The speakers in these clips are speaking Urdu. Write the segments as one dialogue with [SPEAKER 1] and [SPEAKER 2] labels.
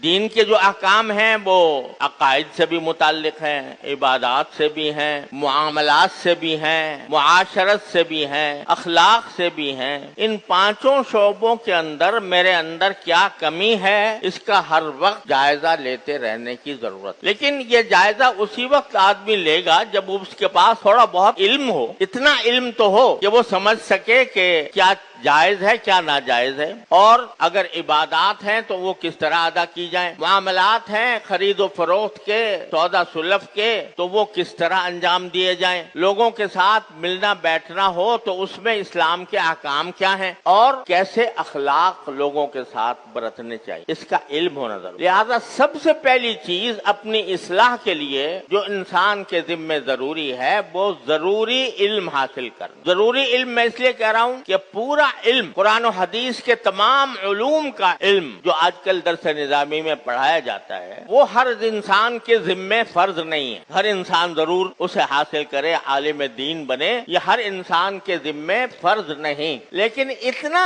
[SPEAKER 1] دین کے جو احکام ہیں وہ عقائد سے بھی متعلق ہیں، عبادات سے بھی ہیں، معاملات سے بھی ہیں، معاشرت سے بھی ہیں، اخلاق سے بھی ہیں۔ ان پانچوں شعبوں کے اندر میرے اندر کیا کمی ہے، اس کا ہر وقت جائزہ لیتے رہنے کی ضرورت۔ لیکن یہ جائزہ اسی وقت آدمی لے گا جب اس کے پاس تھوڑا بہت علم ہو، اتنا علم تو ہو کہ وہ سمجھ سکے کہ کیا جائز ہے کیا ناجائز ہے، اور اگر عبادات ہیں تو وہ کس طرح ادا کی جائیں، معاملات ہیں خرید و فروخت کے، سودا سلف کے، تو وہ کس طرح انجام دیے جائیں، لوگوں کے ساتھ ملنا بیٹھنا ہو تو اس میں اسلام کے احکام کیا ہیں اور کیسے اخلاق لوگوں کے ساتھ برتنے چاہیے، اس کا علم ہونا ضروری۔ لہذا سب سے پہلی چیز اپنی اصلاح کے لیے جو انسان کے ذمہ ضروری ہے وہ ضروری علم حاصل کرنا۔ ضروری علم میں اس لیے کہہ رہا ہوں کہ پورا علم، قرآن و حدیث کے تمام علوم کا علم جو آج کل درس نظامی میں پڑھایا جاتا ہے وہ ہر انسان کے ذمے فرض نہیں ہے، ہر انسان ضرور اسے حاصل کرے، عالم دین بنے، یہ ہر انسان کے ذمے فرض نہیں، لیکن اتنا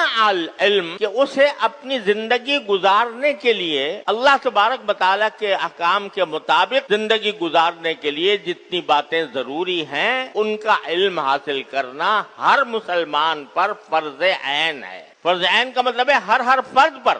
[SPEAKER 1] علم کہ اسے اپنی زندگی گزارنے کے لیے اللہ تبارک و تعالیٰ کے احکام کے مطابق زندگی گزارنے کے لیے جتنی باتیں ضروری ہیں ان کا علم حاصل کرنا ہر مسلمان پر فرض عین ہے۔ فرض عین کا مطلب ہے ہر فرد پر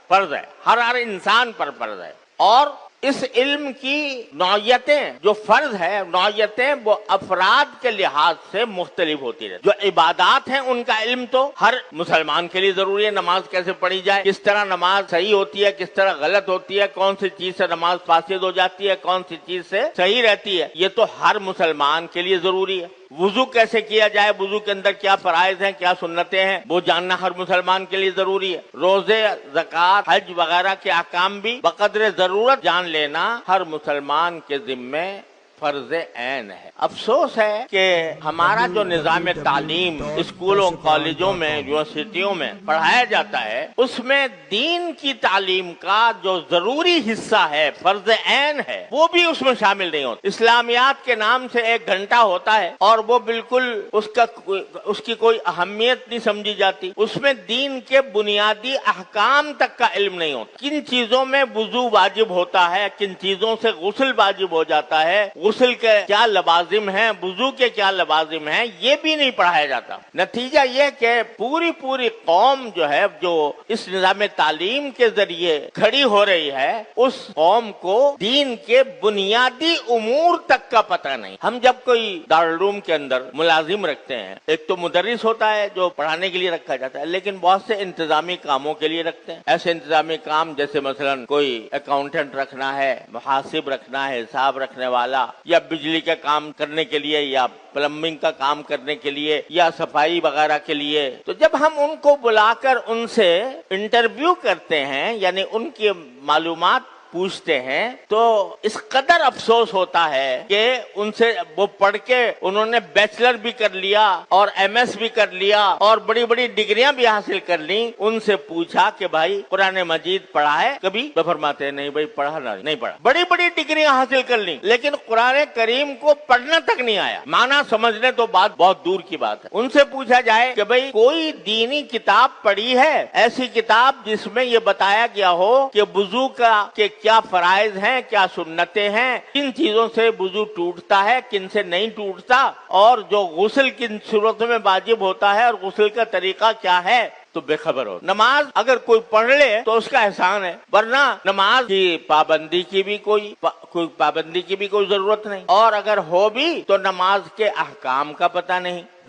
[SPEAKER 1] فرض ہے، ہر انسان پر فرض ہے، اور اس علم کی نوعیتیں جو فرض ہے، نوعیتیں وہ افراد کے لحاظ سے مختلف ہوتی رہتی۔ جو عبادات ہیں ان کا علم تو ہر مسلمان کے لیے ضروری ہے، نماز کیسے پڑھی جائے، کس طرح نماز صحیح ہوتی ہے، کس طرح غلط ہوتی ہے، کون سی چیز سے نماز فاسد ہو جاتی ہے، کون سی چیز سے صحیح رہتی ہے، یہ تو ہر مسلمان کے لیے ضروری ہے۔ وضو کیسے کیا جائے، وضو کے اندر کیا فرائض ہیں، کیا سنتیں ہیں، وہ جاننا ہر مسلمان کے لیے ضروری ہے۔ روزے، زکوٰۃ، حج وغیرہ کے احکام بھی بقدر ضرورت جان لینا ہر مسلمان کے ذمے فرض عین ہے۔ افسوس ہے کہ ہمارا جو نظام تعلیم اسکولوں، کالجوں میں، یونیورسٹیوں میں پڑھایا جاتا ہے اس میں دین کی تعلیم کا جو ضروری حصہ ہے، فرض عین ہے، وہ بھی اس میں شامل نہیں ہوتا۔ اسلامیات کے نام سے 1 گھنٹہ ہوتا ہے اور وہ بالکل اس کی کوئی اہمیت نہیں سمجھی جاتی، اس میں دین کے بنیادی احکام تک کا علم نہیں ہوتا۔ کن چیزوں میں وضو واجب ہوتا ہے، کن چیزوں سے غسل واجب ہو جاتا ہے، غسل کے کیا لوازم ہیں، وضو کے کیا لوازم ہیں، یہ بھی نہیں پڑھایا جاتا۔ نتیجہ یہ کہ پوری قوم جو ہے جو اس نظام تعلیم کے ذریعے کھڑی ہو رہی ہے اس قوم کو دین کے بنیادی امور تک کا پتہ نہیں۔ ہم جب کوئی دارالعلوم کے اندر ملازم رکھتے ہیں، ایک تو مدرس ہوتا ہے جو پڑھانے کے لیے رکھا جاتا ہے، لیکن بہت سے انتظامی کاموں کے لیے رکھتے ہیں۔ ایسے انتظامی کام جیسے مثلا کوئی اکاؤنٹنٹ رکھنا ہے، محاسب رکھنا ہے، حساب رکھنے والا، یا بجلی کا کام کرنے کے لیے، یا پلمبنگ کا کام کرنے کے لیے، یا صفائی وغیرہ کے لیے۔ تو جب ہم ان کو بلا کر ان سے انٹرویو کرتے ہیں، یعنی ان کی معلومات پوچھتے ہیں، تو اس قدر افسوس ہوتا ہے کہ ان سے وہ پڑھ کے انہوں نے بیچلر بھی کر لیا اور ایم ایس بھی کر لیا اور بڑی ڈگریاں بھی حاصل کر لیں، ان سے پوچھا کہ بھائی قرآن مجید پڑھا ہے کبھی؟ تو فرماتے ہیں نہیں بھائی پڑھا نہیں پڑھا۔ بڑی ڈگریاں حاصل کر لیں لیکن قرآن کریم کو پڑھنا تک نہیں آیا، معنی سمجھنے تو بات بہت دور کی بات ہے۔ ان سے پوچھا جائے کہ بھائی کوئی دینی کتاب پڑھی ہے، ایسی کتاب جس میں یہ بتایا گیا ہو کہ وضو کا کہ کیا فرائض ہیں، کیا سنتیں ہیں، کن چیزوں سے وضو ٹوٹتا ہے، کن سے نہیں ٹوٹتا، اور جو غسل کن صورتوں میں واجب ہوتا ہے اور غسل کا طریقہ کیا ہے، تو بے خبر ہو۔ نماز اگر کوئی پڑھ لے تو اس کا احسان ہے، ورنہ نماز کی پابندی کی بھی کوئی ضرورت نہیں، اور اگر ہو بھی تو نماز کے احکام کا پتہ نہیں۔